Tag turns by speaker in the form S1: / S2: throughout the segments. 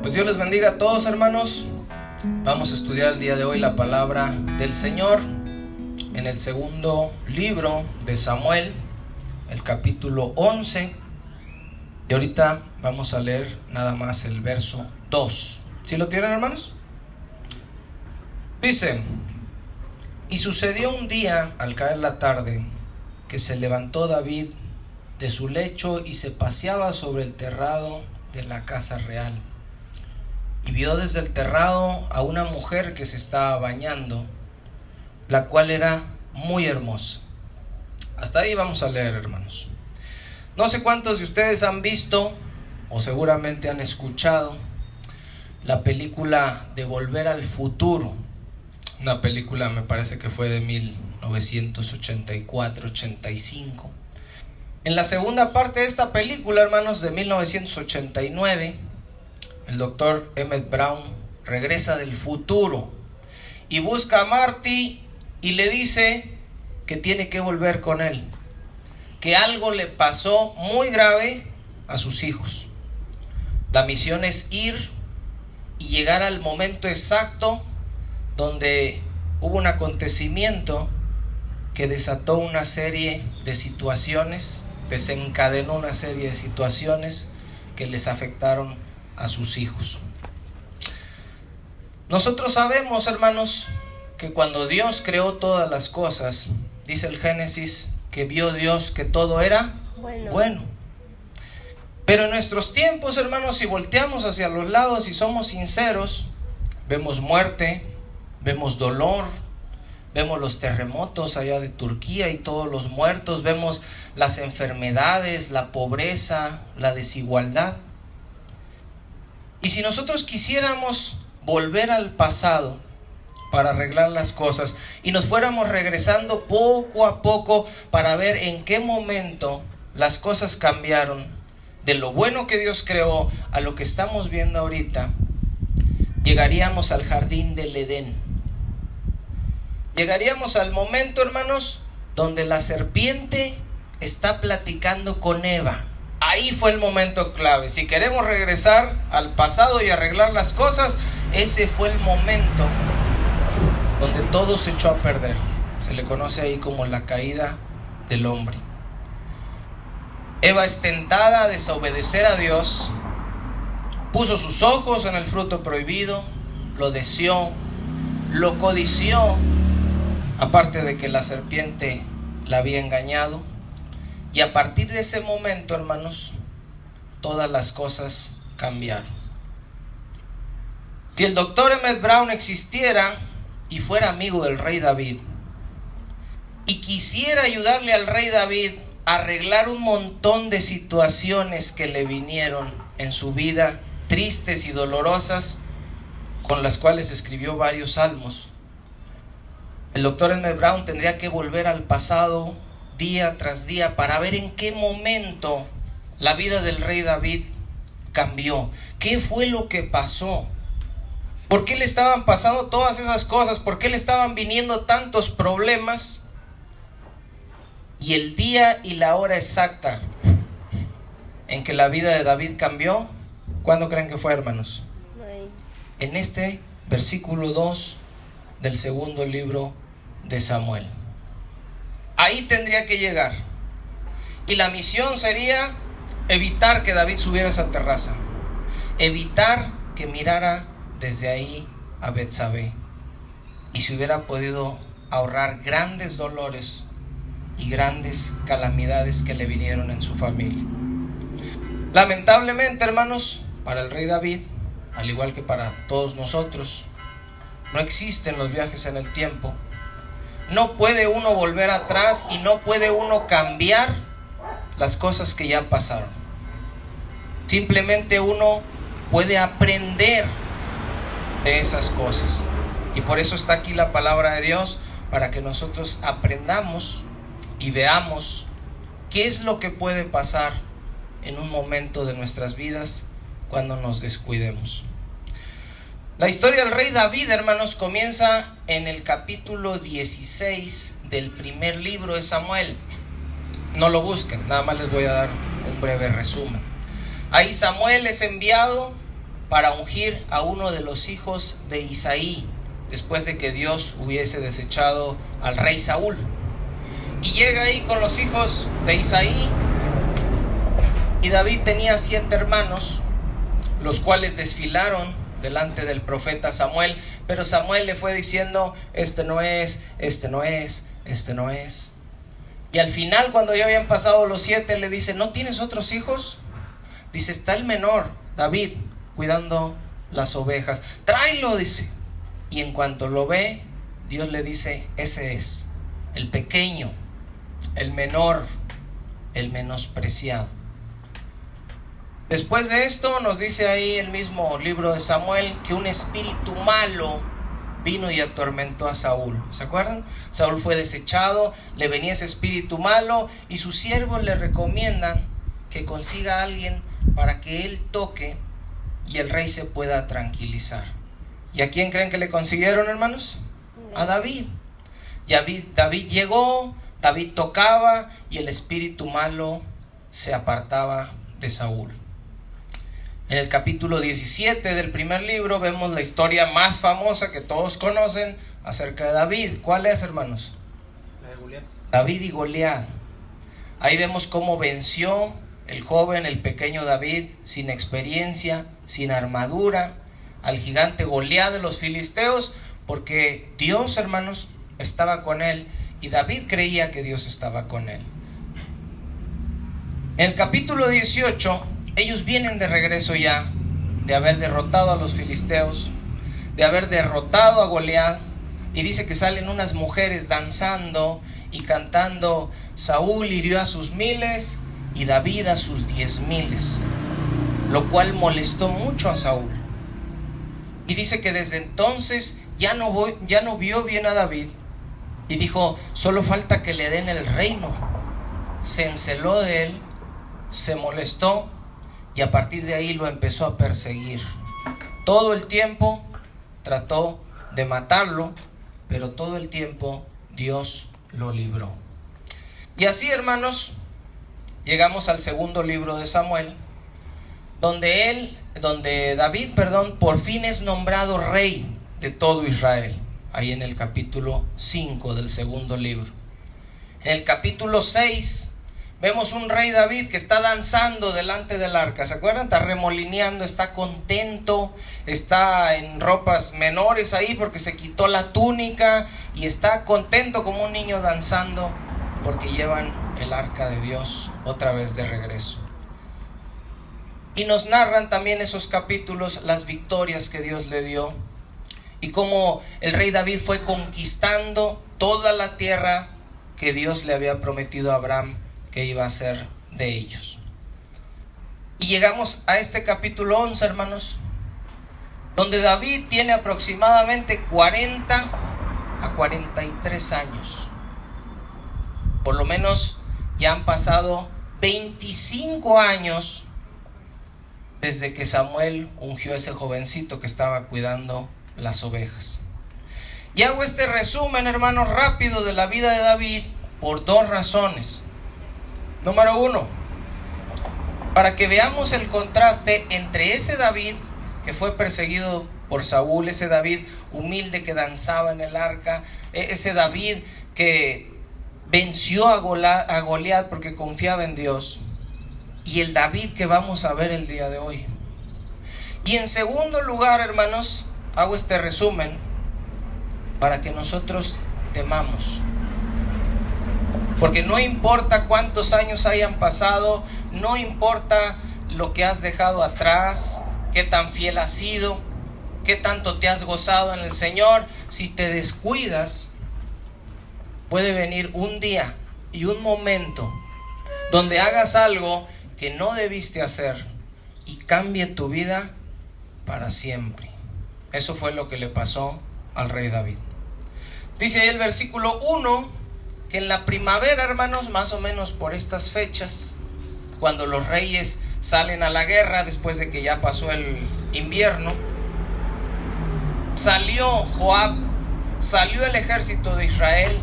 S1: Pues Dios les bendiga a todos, hermanos. Vamos a estudiar el día de hoy la palabra del Señor en el segundo libro de Samuel, el capítulo 11. Y ahorita vamos a leer nada más el verso 2. ¿Sí lo tienen, hermanos? Dice: y sucedió un día, al caer la tarde, que se levantó David de su lecho y se paseaba sobre el terrado de la casa real. Y vio desde el terrado a una mujer que se estaba bañando, la cual era muy hermosa. Hasta ahí vamos a leer, hermanos. No sé cuántos de ustedes han visto o seguramente han escuchado la película de Volver al Futuro. Una película, me parece que fue de 1984-85. En la segunda parte de esta película, hermanos, de 1989, el doctor Emmett Brown regresa del futuro y busca a Marty y le dice que tiene que volver con él, que algo le pasó muy grave a sus hijos. La misión es ir y llegar al momento exacto donde hubo un acontecimiento que desató una serie de situaciones, desencadenó una serie de situaciones que les afectaron a sus hijos. Nosotros sabemos, hermanos, que cuando Dios creó todas las cosas, dice el Génesis, que vio Dios que todo era bueno. Pero en nuestros tiempos, hermanos, si volteamos hacia los lados y somos sinceros, vemos muerte, vemos dolor, vemos los terremotos allá de Turquía y todos los muertos, vemos las enfermedades, la pobreza, la desigualdad. Y si nosotros quisiéramos volver al pasado para arreglar las cosas y nos fuéramos regresando poco a poco para ver en qué momento las cosas cambiaron de lo bueno que Dios creó a lo que estamos viendo ahorita, llegaríamos al jardín del Edén. Llegaríamos al momento, hermanos, donde la serpiente está platicando con Eva. Ahí fue el momento clave. Si queremos regresar al pasado y arreglar las cosas, ese fue el momento donde todo se echó a perder. Se le conoce ahí como la caída del hombre. Eva es tentada a desobedecer a Dios, puso sus ojos en el fruto prohibido, lo deseó, lo codició, aparte de que la serpiente la había engañado. Y a partir de ese momento, hermanos, todas las cosas cambiaron. Si el doctor Emmett Brown existiera y fuera amigo del rey David y quisiera ayudarle al rey David a arreglar un montón de situaciones que le vinieron en su vida, tristes y dolorosas, con las cuales escribió varios salmos, el doctor Emmett Brown tendría que volver al pasado día tras día para ver en qué momento la vida del rey David cambió. ¿Qué fue lo que pasó? ¿Por qué le estaban pasando todas esas cosas? ¿Por qué le estaban viniendo tantos problemas? Y el día y la hora exacta en que la vida de David cambió, ¿cuándo creen que fue, hermanos? En este versículo 2 del segundo libro de Samuel. Ahí tendría que llegar. Y la misión sería evitar que David subiera a esa terraza, evitar que mirara desde ahí a Betsabé, y se hubiera podido ahorrar grandes dolores y grandes calamidades que le vinieron en su familia. Lamentablemente, hermanos, para el rey David, al igual que para todos nosotros, no existen los viajes en el tiempo. No puede uno volver atrás y no puede uno cambiar las cosas que ya pasaron. Simplemente uno puede aprender de esas cosas. Y por eso está aquí la palabra de Dios, para que nosotros aprendamos y veamos qué es lo que puede pasar en un momento de nuestras vidas cuando nos descuidemos. La historia del rey David, hermanos, comienza en el capítulo 16 del primer libro de Samuel. No lo busquen, nada más les voy a dar un breve resumen. Ahí Samuel es enviado para ungir a uno de los hijos de Isaí, después de que Dios hubiese desechado al rey Saúl. Y llega ahí con los hijos de Isaí, y David tenía 7 hermanos, los cuales desfilaron delante del profeta Samuel, pero Samuel le fue diciendo: este no es, este no es, este no es. Y al final, cuando ya habían pasado los 7, le dice: ¿no tienes otros hijos? Dice: está el menor, David, cuidando las ovejas. Tráelo, dice. Y en cuanto lo ve, Dios le dice: ese es, el pequeño, el menor, el menospreciado. Después de esto, nos dice ahí el mismo libro de Samuel que un espíritu malo vino y atormentó a Saúl. ¿Se acuerdan? Saúl fue desechado, le venía ese espíritu malo, y sus siervos le recomiendan que consiga a alguien para que él toque y el rey se pueda tranquilizar. ¿Y a quién creen que le consiguieron, hermanos? A David. David llegó, David tocaba, y el espíritu malo se apartaba de Saúl. En el capítulo 17 del primer libro vemos la historia más famosa que todos conocen acerca de David. ¿Cuál es, hermanos?
S2: La de Goliat.
S1: David y Goliat. Ahí vemos cómo venció el joven, el pequeño David, sin experiencia, sin armadura, al gigante Goliat de los filisteos, porque Dios, hermanos, estaba con él, y David creía que Dios estaba con él. En el capítulo 18, ellos vienen de regreso ya, de haber derrotado a los filisteos, de haber derrotado a Goliat, y dice que salen unas mujeres danzando y cantando: Saúl hirió a sus 1000 y David a sus 10,000, lo cual molestó mucho a Saúl. Y dice que desde entonces ya no vio bien a David, y dijo: solo falta que le den el reino. Se enceló de él, se molestó, y a partir de ahí lo empezó a perseguir. Todo el tiempo trató de matarlo, pero todo el tiempo Dios lo libró. Y así, hermanos, llegamos al segundo libro de Samuel, donde David, por fin es nombrado rey de todo Israel. Ahí en el capítulo 5 del segundo libro. En el capítulo 6 vemos un rey David que está danzando delante del arca. ¿Se acuerdan? Está remolineando, está contento, está en ropas menores ahí porque se quitó la túnica, y está contento como un niño danzando porque llevan el arca de Dios otra vez de regreso. Y nos narran también esos capítulos las victorias que Dios le dio, y cómo el rey David fue conquistando toda la tierra que Dios le había prometido a Abraham que iba a ser de ellos. Y llegamos a este capítulo 11, hermanos, donde David tiene aproximadamente 40 a 43 años. Por lo menos ya han pasado 25 años desde que Samuel ungió a ese jovencito que estaba cuidando las ovejas. Y hago este resumen, hermanos, rápido de la vida de David por 2 razones. Número 1, para que veamos el contraste entre ese David que fue perseguido por Saúl, ese David humilde que danzaba en el arca, ese David que venció a Goliat porque confiaba en Dios, y el David que vamos a ver el día de hoy. Y en segundo lugar, hermanos, hago este resumen para que nosotros temamos. Porque no importa cuántos años hayan pasado, no importa lo que has dejado atrás, qué tan fiel has sido, qué tanto te has gozado en el Señor, si te descuidas, puede venir un día y un momento donde hagas algo que no debiste hacer y cambie tu vida para siempre. Eso fue lo que le pasó al rey David. Dice ahí el versículo 1 que en la primavera, hermanos, más o menos por estas fechas, cuando los reyes salen a la guerra después de que ya pasó el invierno, salió Joab, salió el ejército de Israel,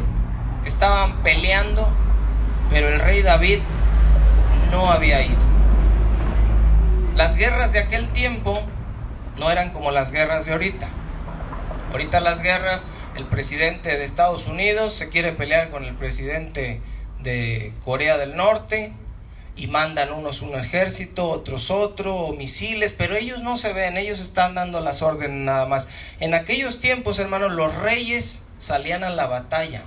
S1: estaban peleando, pero el rey David no había ido. Las guerras de aquel tiempo no eran como las guerras de ahorita. Ahorita las guerras, el presidente de Estados Unidos se quiere pelear con el presidente de Corea del Norte y mandan unos un ejército, otros otro, o misiles, pero ellos no se ven, ellos están dando las órdenes nada más. En aquellos tiempos, hermanos, los reyes salían a la batalla.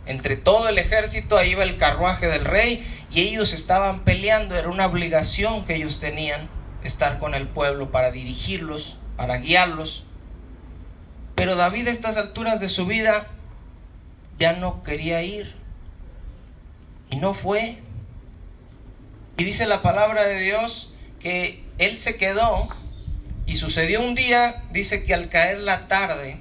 S1: Entre todo el ejército, ahí iba el carruaje del rey y ellos estaban peleando. Era una obligación que ellos tenían, estar con el pueblo para dirigirlos, para guiarlos. Pero David a estas alturas de su vida ya no quería ir y no fue. Y dice la palabra de Dios que él se quedó y sucedió un día, dice que al caer la tarde,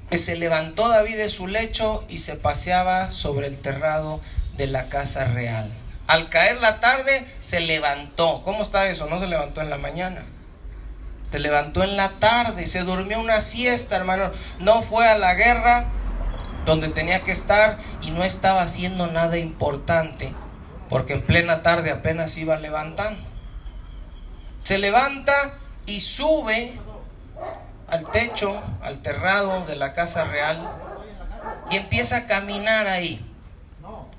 S1: que se levantó David de su lecho y se paseaba sobre el terrado de la casa real. Al caer la tarde se levantó. ¿Cómo está eso? No se levantó en la mañana. Se levantó en la tarde, se durmió una siesta, hermano. No fue a la guerra donde tenía que estar y no estaba haciendo nada importante, porque en plena tarde apenas iba levantando. Se levanta y sube al techo, al terrado de la casa real y empieza a caminar ahí.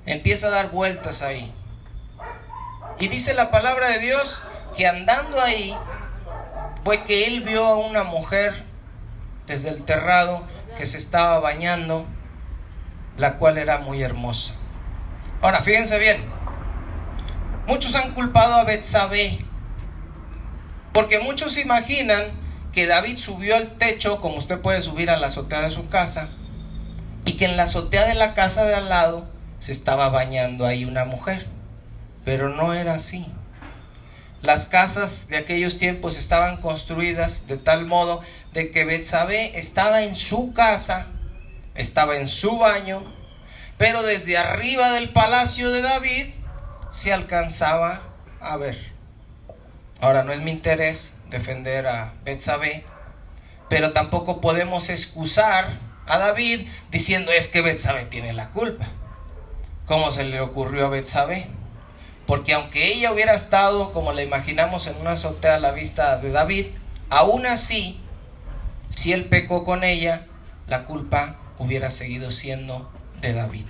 S1: Empieza a dar vueltas ahí. Y dice la palabra de Dios que andando ahí fue que él vio a una mujer desde el terrado que se estaba bañando, la cual era muy hermosa. Ahora, fíjense bien. Muchos han culpado a Betsabé, porque muchos imaginan que David subió al techo, como usted puede subir a la azotea de su casa, y que en la azotea de la casa de al lado se estaba bañando ahí una mujer. Pero no era así. Las casas de aquellos tiempos estaban construidas de tal modo de que Betsabé estaba en su casa, estaba en su baño, pero desde arriba del palacio de David se alcanzaba a ver. Ahora, no es mi interés defender a Betsabé, pero tampoco podemos excusar a David diciendo es que Betsabé tiene la culpa. ¿Cómo se le ocurrió a Betsabé? Porque aunque ella hubiera estado, como la imaginamos, en una azotea a la vista de David, aún así, si él pecó con ella, la culpa hubiera seguido siendo de David.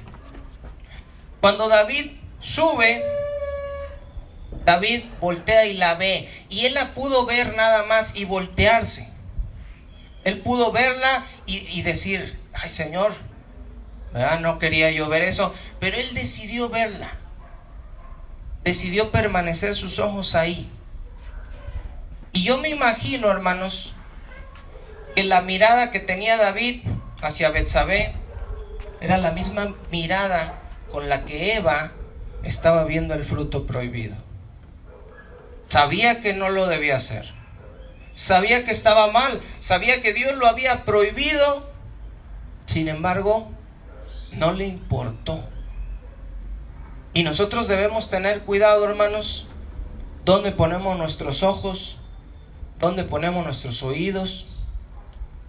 S1: Cuando David sube, David voltea y la ve, y él la pudo ver nada más y voltearse. Él pudo verla y decir, ay Señor, ¿verdad? No quería yo ver eso, pero él decidió verla. Decidió permanecer sus ojos ahí. Y yo me imagino, hermanos, que la mirada que tenía David hacia Betsabé era la misma mirada con la que Eva estaba viendo el fruto prohibido. Sabía que no lo debía hacer. Sabía que estaba mal. Sabía que Dios lo había prohibido. Sin embargo, no le importó. Y nosotros debemos tener cuidado, hermanos, dónde ponemos nuestros ojos, dónde ponemos nuestros oídos,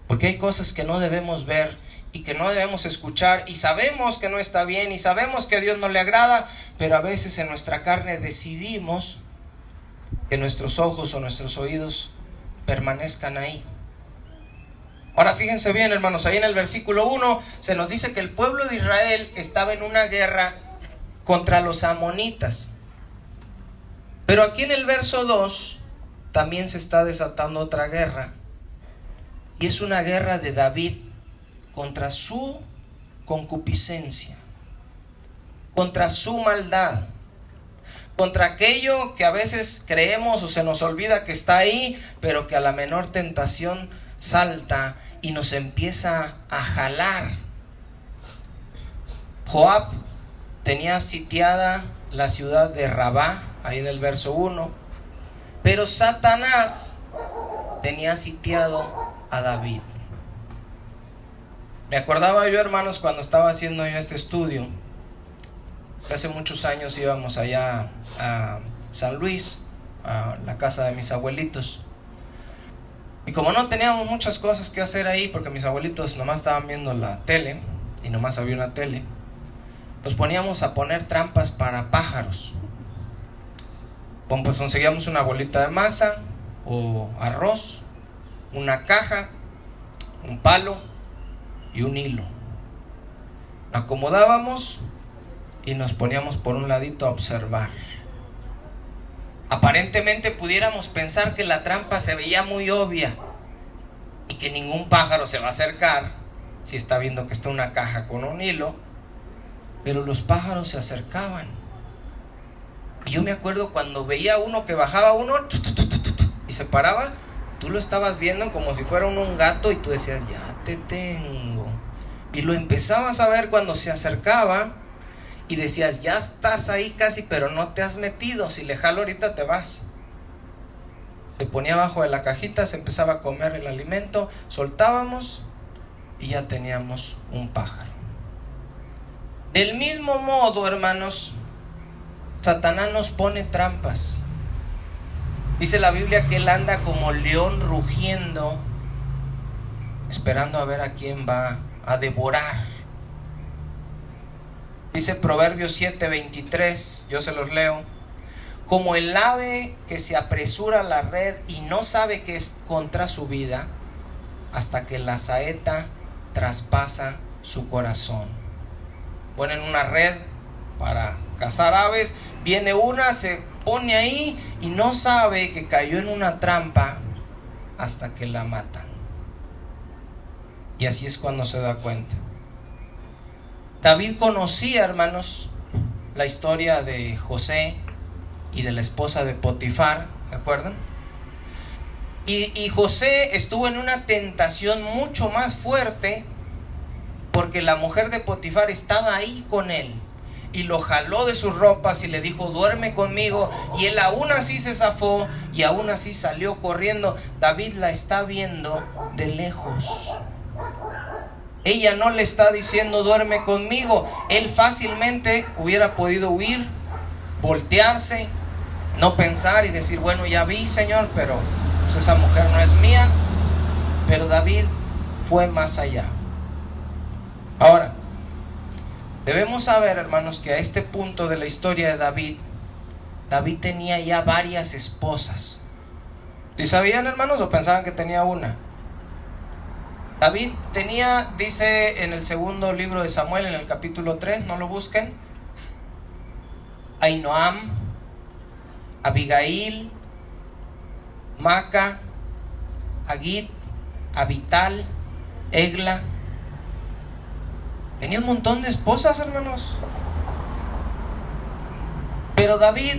S1: porque hay cosas que no debemos ver y que no debemos escuchar, y sabemos que no está bien, y sabemos que a Dios no le agrada, pero a veces en nuestra carne decidimos que nuestros ojos o nuestros oídos permanezcan ahí. Ahora fíjense bien, hermanos, ahí en el versículo 1 se nos dice que el pueblo de Israel estaba en una guerra contra los amonitas. Pero aquí en el verso 2 también se está desatando otra guerra. Y es una guerra de David contra su concupiscencia, contra su maldad, contra aquello que a veces creemos o se nos olvida que está ahí, pero que a la menor tentación salta y nos empieza a jalar. Joab tenía sitiada la ciudad de Rabá, ahí en el verso 1, pero Satanás tenía sitiado a David. Me acordaba yo, hermanos, cuando estaba haciendo yo este estudio, hace muchos años íbamos allá a San Luis, a la casa de mis abuelitos, y como no teníamos muchas cosas que hacer ahí, porque mis abuelitos nomás estaban viendo la tele, y nomás había una tele, nos poníamos a poner trampas para pájaros. Pues conseguíamos una bolita de masa, o arroz, una caja, un palo y un hilo. Lo acomodábamos y nos poníamos por un ladito a observar. Aparentemente pudiéramos pensar que la trampa se veía muy obvia y que ningún pájaro se va a acercar si está viendo que está una caja con un hilo, pero los pájaros se acercaban. Y yo me acuerdo cuando veía uno que bajaba uno y se paraba, tú lo estabas viendo como si fuera un gato y tú decías, ya te tengo. Y lo empezabas a ver cuando se acercaba y decías, ya estás ahí casi, pero no te has metido, si le jalo ahorita te vas. Se ponía abajo de la cajita, se empezaba a comer el alimento, soltábamos y ya teníamos un pájaro. Del mismo modo, hermanos, Satanás nos pone trampas. Dice la Biblia que él anda como león rugiendo, esperando a ver a quién va a devorar. Dice Proverbios 7:23, yo se los leo. Como el ave que se apresura a la red y no sabe que es contra su vida, hasta que la saeta traspasa su corazón. Ponen una red para cazar aves, viene una, se pone ahí y no sabe que cayó en una trampa hasta que la matan. Y así es cuando se da cuenta. David conocía, hermanos, la historia de José y de la esposa de Potifar, ¿se acuerdan? Y José estuvo en una tentación mucho más fuerte porque la mujer de Potifar estaba ahí con él y lo jaló de sus ropas y le dijo, duerme conmigo, y él aún así se zafó y aún así salió corriendo. David la está viendo de lejos. Ella no le está diciendo duerme conmigo. Él fácilmente hubiera podido huir, voltearse, no pensar y decir, bueno, ya vi, Señor, pero pues esa mujer no es mía. Pero David fue más allá. Ahora, debemos saber, hermanos, que a este punto de la historia de David, David tenía ya varias esposas. ¿Sí sabían, hermanos, o pensaban que tenía una? David tenía, dice en el segundo libro de Samuel, en el capítulo 3, no lo busquen, Ahinoam, Abigail, Maca, Agit, Abital, Egla. Tenía un montón de esposas, hermanos. Pero David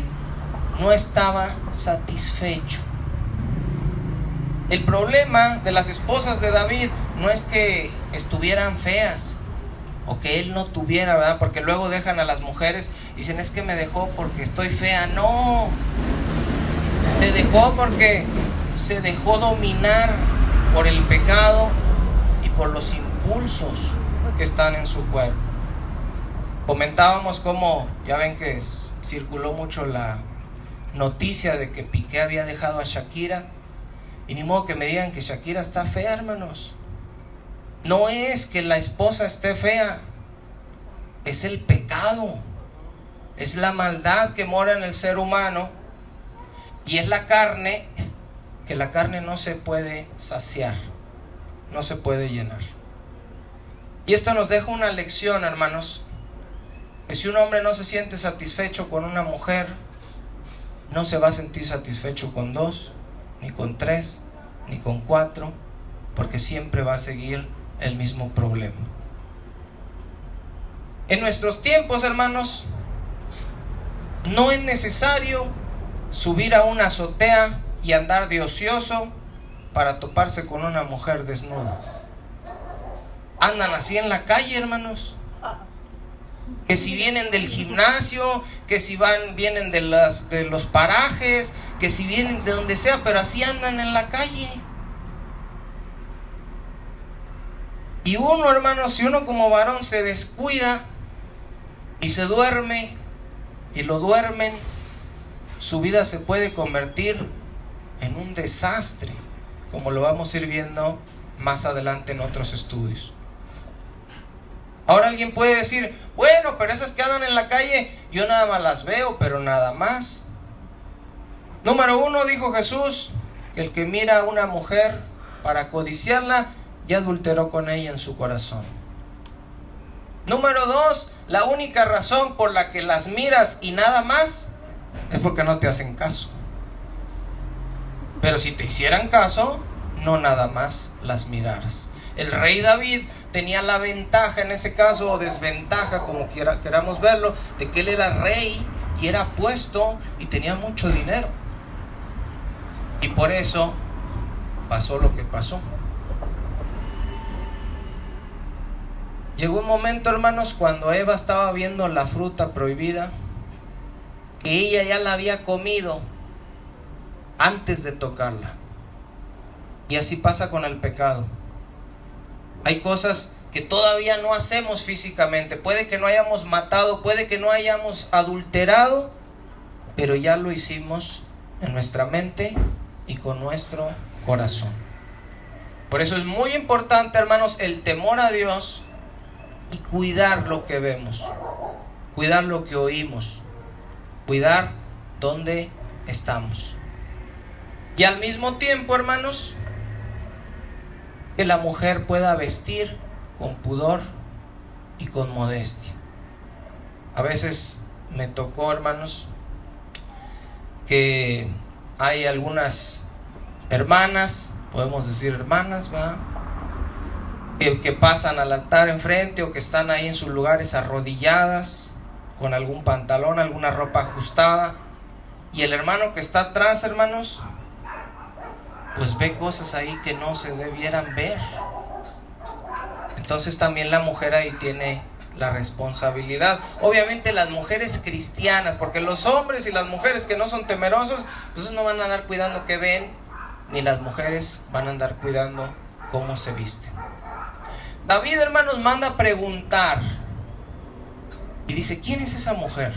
S1: no estaba satisfecho. El problema de las esposas de David no es que estuvieran feas o que él no tuviera, ¿verdad? Porque luego dejan a las mujeres y dicen, es que me dejó porque estoy fea. No, te dejó porque se dejó dominar por el pecado y por los impulsos que están en su cuerpo. Comentábamos cómo, ya ven que circuló mucho la noticia de que Piqué había dejado a Shakira. Y ni modo que me digan que Shakira está fea, hermanos. No es que la esposa esté fea, es el pecado, es la maldad que mora en el ser humano, y es la carne, que la carne no se puede saciar, no se puede llenar. Y esto nos deja una lección, hermanos, que si un hombre no se siente satisfecho con una mujer, no se va a sentir satisfecho con dos, ni con tres, ni con cuatro, porque siempre va a seguir el mismo problema. En nuestros tiempos, hermanos, no es necesario subir a una azotea y andar de ocioso para toparse con una mujer desnuda. Andan así en la calle, hermanos. Que si vienen del gimnasio, que si vienen de los parajes, que si vienen de donde sea, pero así andan en la calle. Y uno, hermano, si uno como varón se descuida y se duerme y lo duermen, su vida se puede convertir en un desastre, como lo vamos a ir viendo más adelante en otros estudios. Ahora alguien puede decir, bueno, pero esas que andan en la calle, yo nada más las veo, pero nada más. Número uno, dijo Jesús, que el que mira a una mujer para codiciarla, ya adulteró con ella en su corazón. Número 2, la única razón por la que las miras y nada más es porque no te hacen caso. Pero si te hicieran caso, no nada más las miraras. El rey David tenía la ventaja en ese caso, o desventaja, como queramos verlo, de que él era rey y era puesto y tenía mucho dinero. Y por eso pasó lo que pasó. Llegó un momento, hermanos, cuando Eva estaba viendo la fruta prohibida, que ella ya la había comido antes de tocarla. Y así pasa con el pecado. Hay cosas que todavía no hacemos físicamente. Puede que no hayamos matado, puede que no hayamos adulterado, pero ya lo hicimos en nuestra mente y con nuestro corazón. Por eso es muy importante, hermanos, el temor a Dios y cuidar lo que vemos, cuidar lo que oímos, cuidar dónde estamos. Y al mismo tiempo, hermanos, que la mujer pueda vestir con pudor y con modestia. A veces me tocó, hermanos, que hay algunas hermanas, podemos decir hermanas, ¿verdad?, que pasan al altar enfrente o que están ahí en sus lugares arrodilladas con algún pantalón, alguna ropa ajustada, y el hermano que está atrás, hermanos, pues ve cosas ahí que no se debieran ver. Entonces también la mujer ahí tiene la responsabilidad. Obviamente las mujeres cristianas, porque los hombres y las mujeres que no son temerosos, pues no van a andar cuidando qué ven, ni las mujeres van a andar cuidando cómo se visten. David, hermanos, manda a preguntar y dice: ¿quién es esa mujer?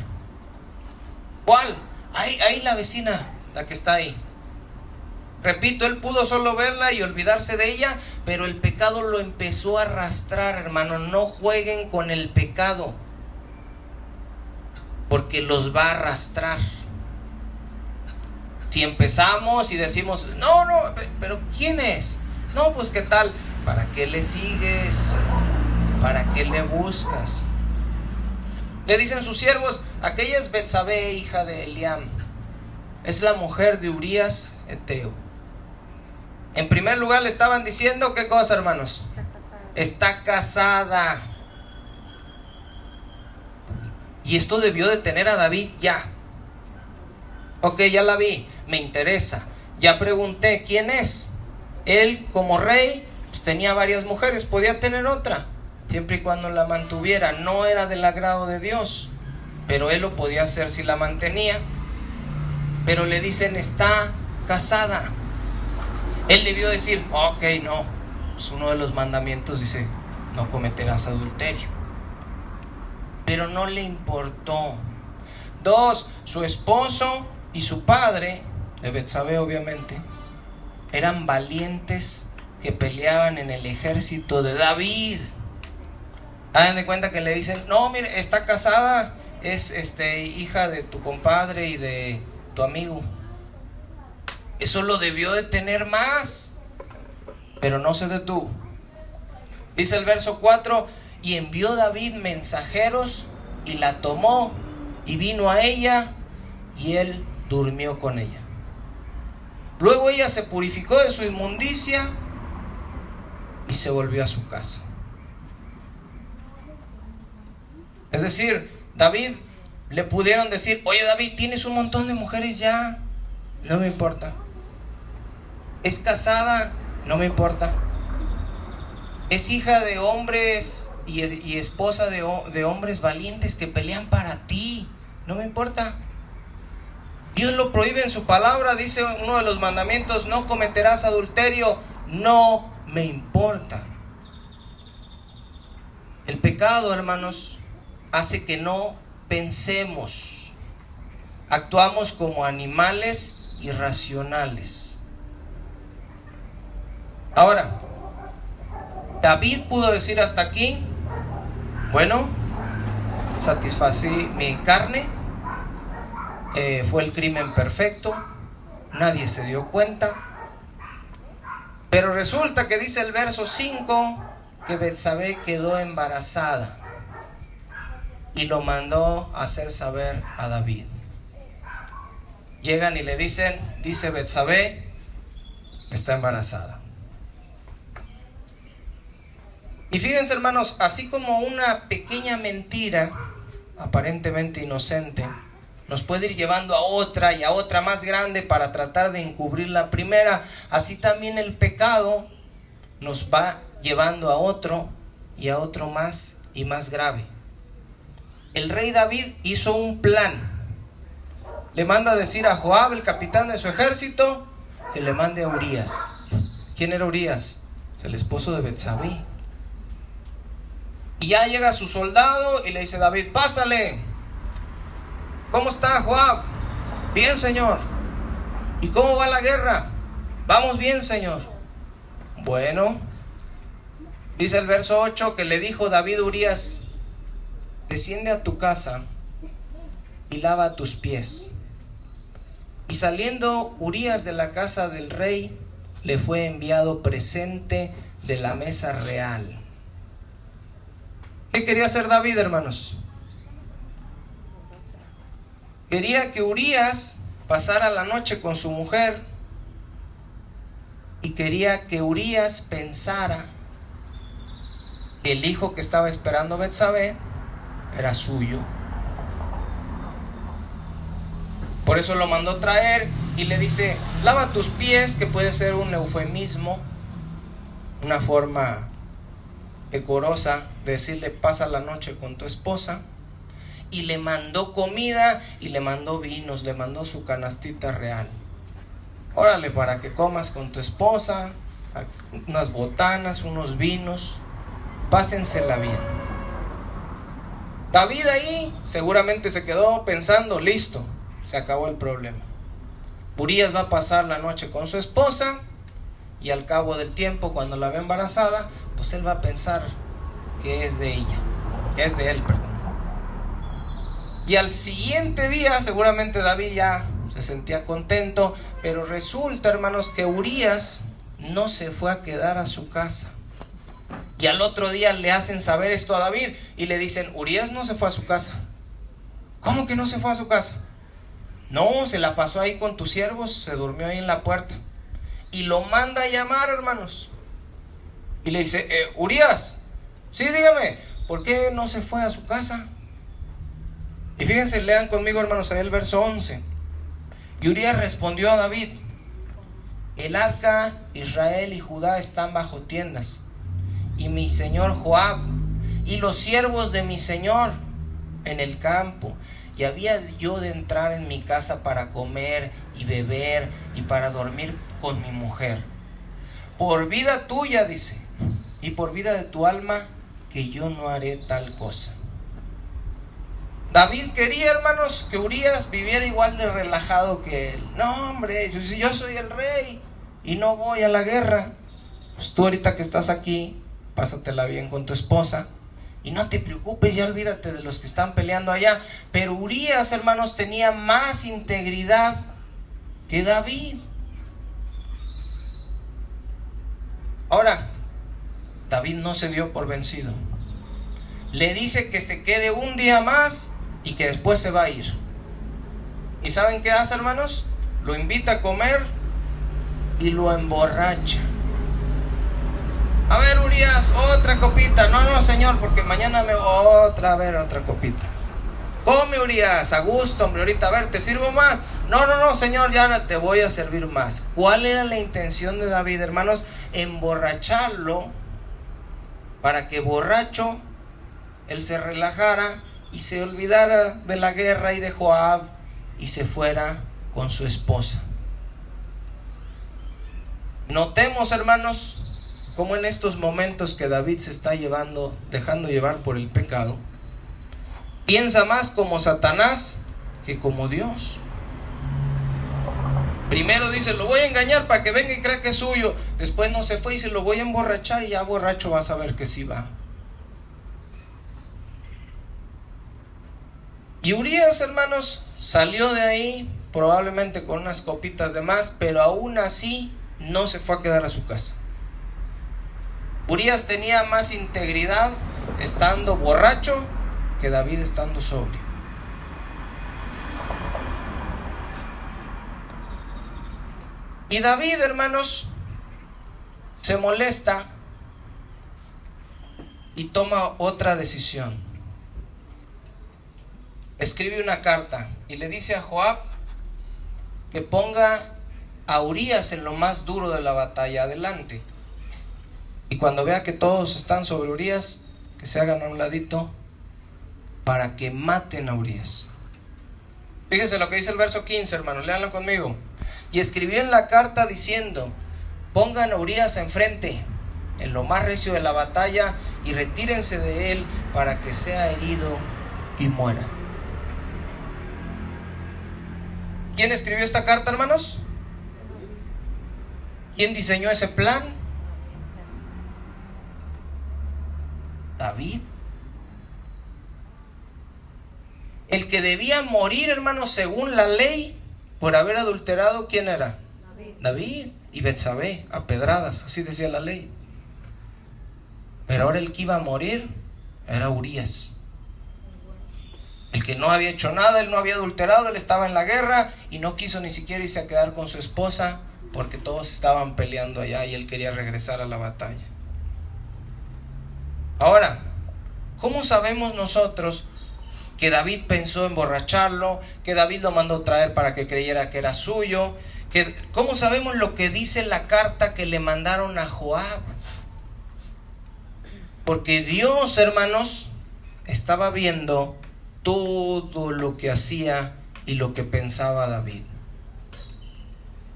S1: ¿Cuál? Ahí la vecina, la que está ahí. Repito, él pudo solo verla y olvidarse de ella, pero el pecado lo empezó a arrastrar, hermano. No jueguen con el pecado, porque los va a arrastrar. Si empezamos y decimos: no, pero ¿quién es? No, pues ¿qué tal? ¿Para qué le sigues? ¿Para qué le buscas? Le dicen sus siervos: aquella es Betsabé, hija de Eliam, es la mujer de Urías Eteo. En primer lugar le estaban diciendo, ¿qué cosa, hermanos? Está casada. Y esto debió de tener a David ya. Ok, ya la vi, me interesa. Ya pregunté, ¿quién es? Él, como rey, pues tenía varias mujeres, podía tener otra, siempre y cuando la mantuviera. No era del agrado de Dios, pero él lo podía hacer si la mantenía. Pero le dicen: está casada. Él debió decir: ok, no, pues uno de los mandamientos dice: no cometerás adulterio. Pero no le importó. 2, su esposo y su padre, de Betsabé obviamente, eran valientes que peleaban en el ejército de David. Hagan de cuenta que le dicen: no, mire, está casada, es hija de tu compadre y de tu amigo. Eso lo debió de tener más, pero no se detuvo. Dice el verso 4: y envió David mensajeros y la tomó y vino a ella y él durmió con ella. Luego ella se purificó de su inmundicia y se volvió a su casa. Es decir, David le pudieron decir: oye, David, tienes un montón de mujeres ya, no me importa. Es casada, no me importa. Es hija de hombres y esposa de hombres valientes que pelean para ti, no me importa. Dios lo prohíbe en su palabra, dice uno de los mandamientos: no cometerás adulterio, no me importa. El pecado, hermanos, hace que no pensemos. Actuamos como animales irracionales. Ahora, David pudo decir hasta aquí: bueno, satisfací mi carne, fue el crimen perfecto, nadie se dio cuenta, Pero resulta que dice el verso 5 que Betsabé quedó embarazada y lo mandó a hacer saber a David. Llegan y le dicen, dice Betsabé, está embarazada. Y fíjense, hermanos, así como una pequeña mentira aparentemente inocente nos puede ir llevando a otra y a otra más grande para tratar de encubrir la primera, así también el pecado nos va llevando a otro y a otro más y más grave. El rey David hizo un plan. Le manda a decir a Joab, el capitán de su ejército, que le mande a Urías. ¿Quién era Urías? Es el esposo de Betsabé. Y ya llega su soldado y le dice: David, pásale. ¿Cómo está, Joab? Bien, señor. ¿Y cómo va la guerra? Vamos bien, señor. Bueno, dice el verso 8 que le dijo David a Urías: desciende a tu casa y lava tus pies. Y saliendo Urías de la casa del rey, le fue enviado presente de la mesa real. ¿Qué quería hacer David, hermanos? Quería que Urías pasara la noche con su mujer y quería que Urías pensara que el hijo que estaba esperando Betsabé era suyo. Por eso lo mandó traer y le dice: lava tus pies, que puede ser un eufemismo, una forma decorosa de decirle: pasa la noche con tu esposa. Y le mandó comida y le mandó vinos, le mandó su canastita real. Órale, para que comas con tu esposa, unas botanas, unos vinos, pásensela bien. David ahí seguramente se quedó pensando: listo, se acabó el problema. Urías va a pasar la noche con su esposa y al cabo del tiempo, cuando la ve embarazada, pues él va a pensar que es de ella, que es de él, perdón. Y al siguiente día seguramente David ya se sentía contento, pero resulta, hermanos, que Urías no se fue a quedar a su casa. Y al otro día le hacen saber esto a David y le dicen: Urías no se fue a su casa. ¿Cómo que no se fue a su casa? No, se la pasó ahí con tus siervos, se durmió ahí en la puerta. Y lo manda a llamar, hermanos. Y le dice: Urías, sí, dígame, ¿por qué no se fue a su casa? Y fíjense, lean conmigo, hermanos, ahí el verso 11. Y Urías respondió a David: el arca, Israel y Judá están bajo tiendas, y mi señor Joab y los siervos de mi señor en el campo. Y había yo de entrar en mi casa para comer y beber y para dormir con mi mujer. Por vida tuya, dice, y por vida de tu alma, que yo no haré tal cosa. David quería, hermanos, que Urías viviera igual de relajado que él. No, hombre, si yo soy el rey y no voy a la guerra, pues tú ahorita que estás aquí, pásatela bien con tu esposa y no te preocupes, ya olvídate de los que están peleando allá. Pero Urías, hermanos, tenía más integridad que David. Ahora, David no se dio por vencido. Le dice que se quede un día más y que después se va a ir. ¿Y saben qué hace, hermanos? Lo invita a comer y lo emborracha. A ver, Urías, otra copita. No, señor, porque mañana me otra copita. Come, Urías, a gusto, hombre, ahorita, a ver, ¿te sirvo más? No, señor, ya no te voy a servir más. ¿Cuál era la intención de David, hermanos? Emborracharlo para que borracho él se relajara y se olvidara de la guerra y de Joab y se fuera con su esposa. Notemos, hermanos, cómo en estos momentos que David se está dejando llevar por el pecado, piensa más como Satanás que como Dios. Primero dice: lo voy a engañar para que venga y crea que es suyo. Después no se fue y dice: lo voy a emborrachar, y ya borracho vas a ver que sí va. Y Urías, hermanos, salió de ahí probablemente con unas copitas de más, pero aún así no se fue a quedar a su casa. Urías tenía más integridad estando borracho que David estando sobrio. Y David, hermanos, se molesta y toma otra decisión. Escribe una carta y le dice a Joab que ponga a Urías en lo más duro de la batalla adelante. Y cuando vea que todos están sobre Urías, que se hagan a un ladito para que maten a Urías. Fíjense lo que dice el verso 15, hermanos, léanlo conmigo. Y escribió en la carta diciendo: pongan a Urías enfrente, en lo más recio de la batalla, y retírense de él para que sea herido y muera. ¿Quién escribió esta carta, hermanos? ¿Quién diseñó ese plan? David. El que debía morir, hermanos, según la ley, por haber adulterado, ¿quién era? David y Betsabé, a pedradas, así decía la ley. Pero ahora el que iba a morir era Urías. El que no había hecho nada, él no había adulterado, él estaba en la guerra y no quiso ni siquiera irse a quedar con su esposa porque todos estaban peleando allá y él quería regresar a la batalla. Ahora, ¿cómo sabemos nosotros que David pensó emborracharlo, que David lo mandó traer para que creyera que era suyo? ¿Cómo sabemos lo que dice la carta que le mandaron a Joab? Porque Dios, hermanos, estaba viendo todo lo que hacía y lo que pensaba David.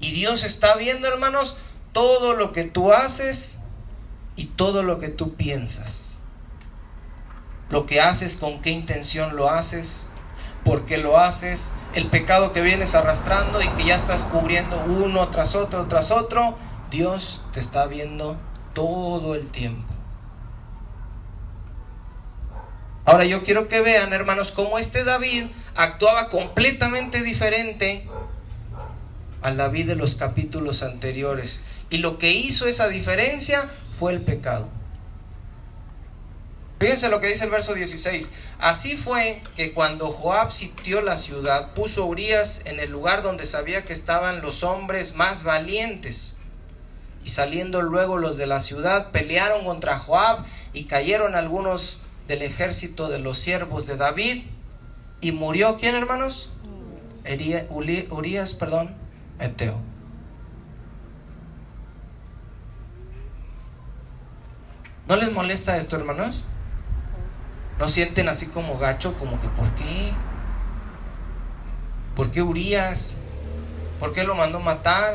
S1: Y Dios está viendo, hermanos, todo lo que tú haces y todo lo que tú piensas. Lo que haces, con qué intención lo haces, por qué lo haces, el pecado que vienes arrastrando y que ya estás cubriendo uno tras otro. Dios te está viendo todo el tiempo. Ahora yo quiero que vean, hermanos, cómo este David actuaba completamente diferente al David de los capítulos anteriores. Y lo que hizo esa diferencia fue el pecado. Fíjense lo que dice el verso 16. Así fue que cuando Joab sitió la ciudad, puso a Urías en el lugar donde sabía que estaban los hombres más valientes. Y saliendo luego los de la ciudad, pelearon contra Joab y cayeron algunos del ejército de los siervos de David. Y murió, ¿quién, hermanos? Urías, Eteo. ¿No les molesta esto, hermanos? ¿No sienten así como gacho? Como que ¿por qué? ¿Por qué Urías? ¿Por qué lo mandó matar?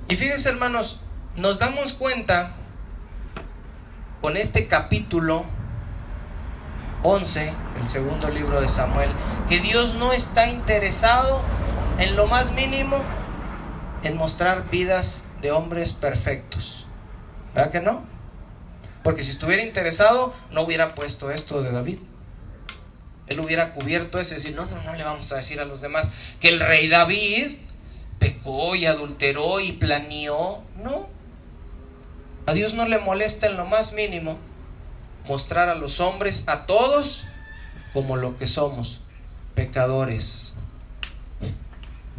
S1: Y fíjense, hermanos, nos damos cuenta con este capítulo 11 del segundo libro de Samuel que Dios no está interesado en lo más mínimo en mostrar vidas de hombres perfectos. ¿Verdad que no? Porque si estuviera interesado, no hubiera puesto esto de David. Él hubiera cubierto eso y decir, no le vamos a decir a los demás que el rey David pecó y adulteró y planeó. No. A Dios no le molesta en lo más mínimo mostrar a los hombres, a todos, como lo que somos: pecadores,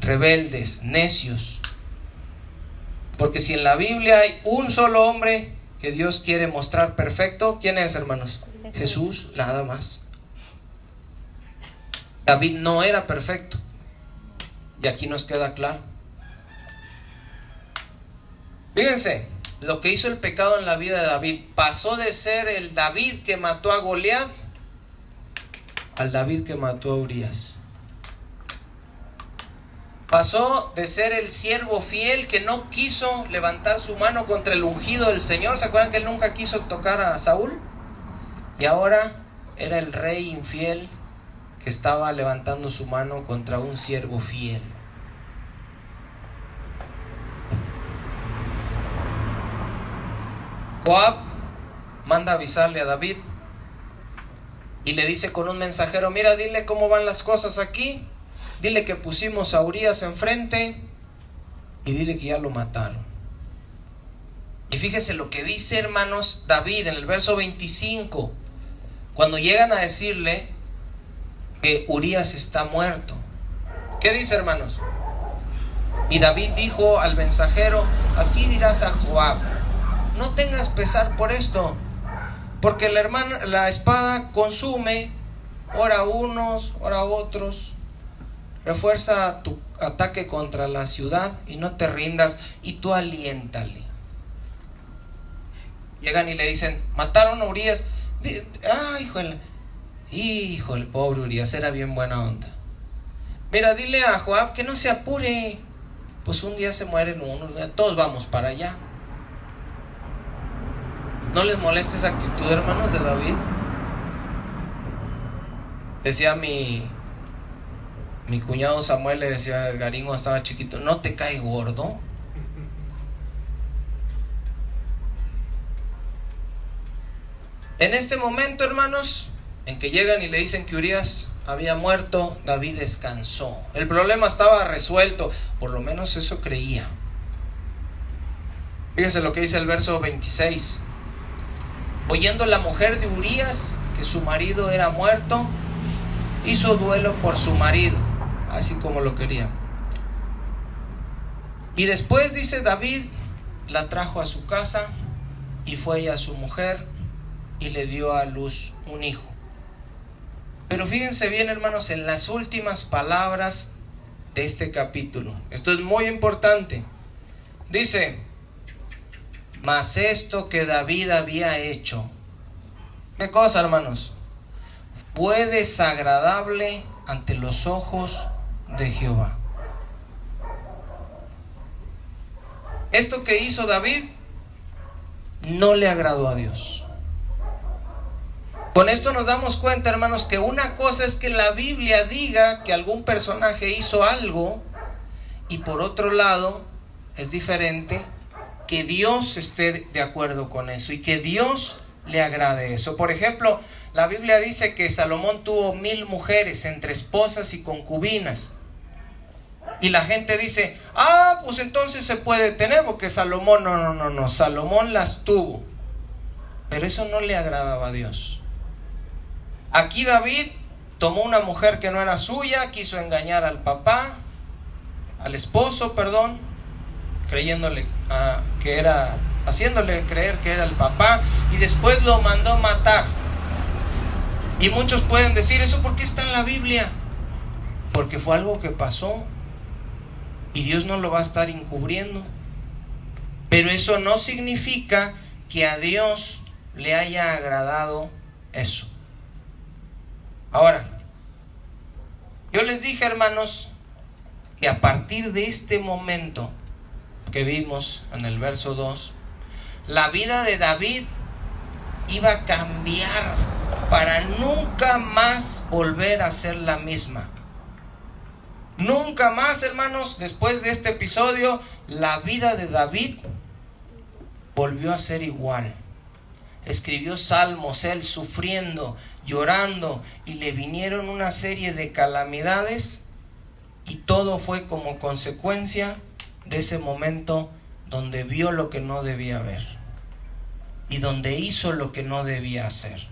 S1: rebeldes, necios. Porque si en la Biblia hay un solo hombre que Dios quiere mostrar perfecto, ¿quién es, hermanos? Jesús, nada más. David no era perfecto, y aquí nos queda claro. Fíjense lo que hizo el pecado en la vida de David. Pasó de ser el David que mató a Goliat al David que mató a Urías. Pasó de ser el siervo fiel que no quiso levantar su mano contra el ungido del Señor. ¿Se acuerdan que él nunca quiso tocar a Saúl? Y ahora era el rey infiel que estaba levantando su mano contra un siervo fiel. Joab manda avisarle a David y le dice con un mensajero: mira, dile cómo van las cosas aquí. Dile que pusimos a Urías enfrente y dile que ya lo mataron. Y fíjese lo que dice, hermanos, David en el verso 25, cuando llegan a decirle que Urías está muerto. ¿Qué dice, hermanos? Y David dijo al mensajero: así dirás a Joab, no tengas pesar por esto, porque la espada consume, ora unos, ora otros. Refuerza tu ataque contra la ciudad y no te rindas, y tú aliéntale. Llegan y le dicen: mataron a Urías. Hijo, el pobre Urías era bien buena onda. Mira, dile a Joab que no se apure, pues un día se mueren unos, todos vamos para allá. ¿No les molesta esa actitud, hermanos, de David? Decía mi cuñado Samuel, le decía a Edgarín cuando estaba chiquito: ¿no te cae gordo? En este momento, hermanos, en que llegan y le dicen que Urías había muerto, David descansó. El problema estaba resuelto, por lo menos eso creía. Fíjense lo que dice el verso 26. Oyendo la mujer de Urías que su marido era muerto, hizo duelo por su marido, así como lo quería. Y después, dice David, la trajo a su casa, y fue ella su mujer, y le dio a luz un hijo. Pero fíjense bien, hermanos, en las últimas palabras de este capítulo. Esto es muy importante. Dice: mas esto que David había hecho, ¿qué cosa, hermanos? Fue desagradable ante los ojos de Jehová. Esto que hizo David no le agradó a Dios. Con esto nos damos cuenta, hermanos, que una cosa es que la Biblia diga que algún personaje hizo algo, y por otro lado es diferente que Dios esté de acuerdo con eso y que Dios le agrade eso. Por ejemplo, la Biblia dice que Salomón tuvo 1000 mujeres entre esposas y concubinas. Y la gente dice: pues entonces se puede tener, porque Salomón, no, Salomón las tuvo. Pero eso no le agradaba a Dios. Aquí David tomó una mujer que no era suya, quiso engañar al esposo, creyéndole que era, haciéndole creer que era el papá, y después lo mandó matar. Y muchos pueden decir: ¿eso por qué está en la Biblia? Porque fue algo que pasó, y Dios no lo va a estar encubriendo. Pero eso no significa que a Dios le haya agradado eso. Ahora, yo les dije, hermanos, que a partir de este momento que vimos en el verso 2, la vida de David iba a cambiar para nunca más volver a ser la misma. Nunca más, hermanos, después de este episodio, la vida de David volvió a ser igual. Escribió salmos, él sufriendo, llorando, y le vinieron una serie de calamidades, y todo fue como consecuencia de ese momento donde vio lo que no debía ver y donde hizo lo que no debía hacer.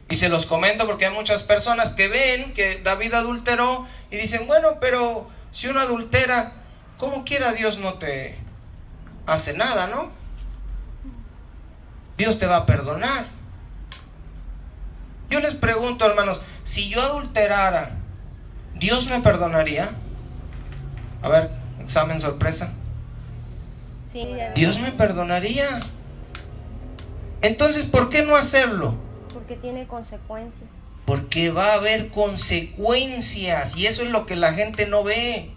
S1: Y se los comento porque hay muchas personas que ven que David adulteró y dicen: bueno, pero si uno adultera, como quiera Dios no te hace nada, ¿no? Dios te va a perdonar. Yo les pregunto, hermanos, si yo adulterara, ¿Dios me perdonaría? A ver, examen sorpresa.
S2: Sí,
S1: Dios me perdonaría. Entonces, ¿por qué no hacerlo?
S2: porque tiene consecuencias.
S1: Porque va a haber consecuencias, y eso es lo que la gente no ve.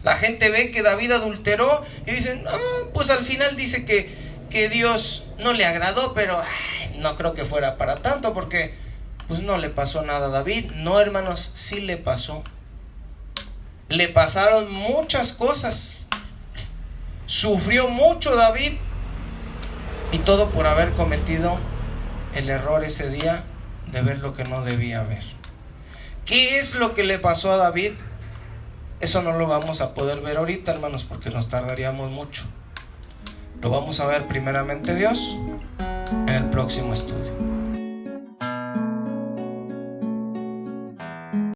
S1: La gente ve que David adulteró y dicen: pues al final dice que Dios no le agradó, pero no creo que fuera para tanto, porque pues no le pasó nada a David. No, hermanos, sí le pasó. Le pasaron muchas cosas. Sufrió mucho David, y todo por haber cometido el error ese día de ver lo que no debía ver. ¿Qué es lo que le pasó a David? Eso no lo vamos a poder ver ahorita, hermanos, porque nos tardaríamos mucho. Lo vamos a ver primeramente Dios en el próximo estudio.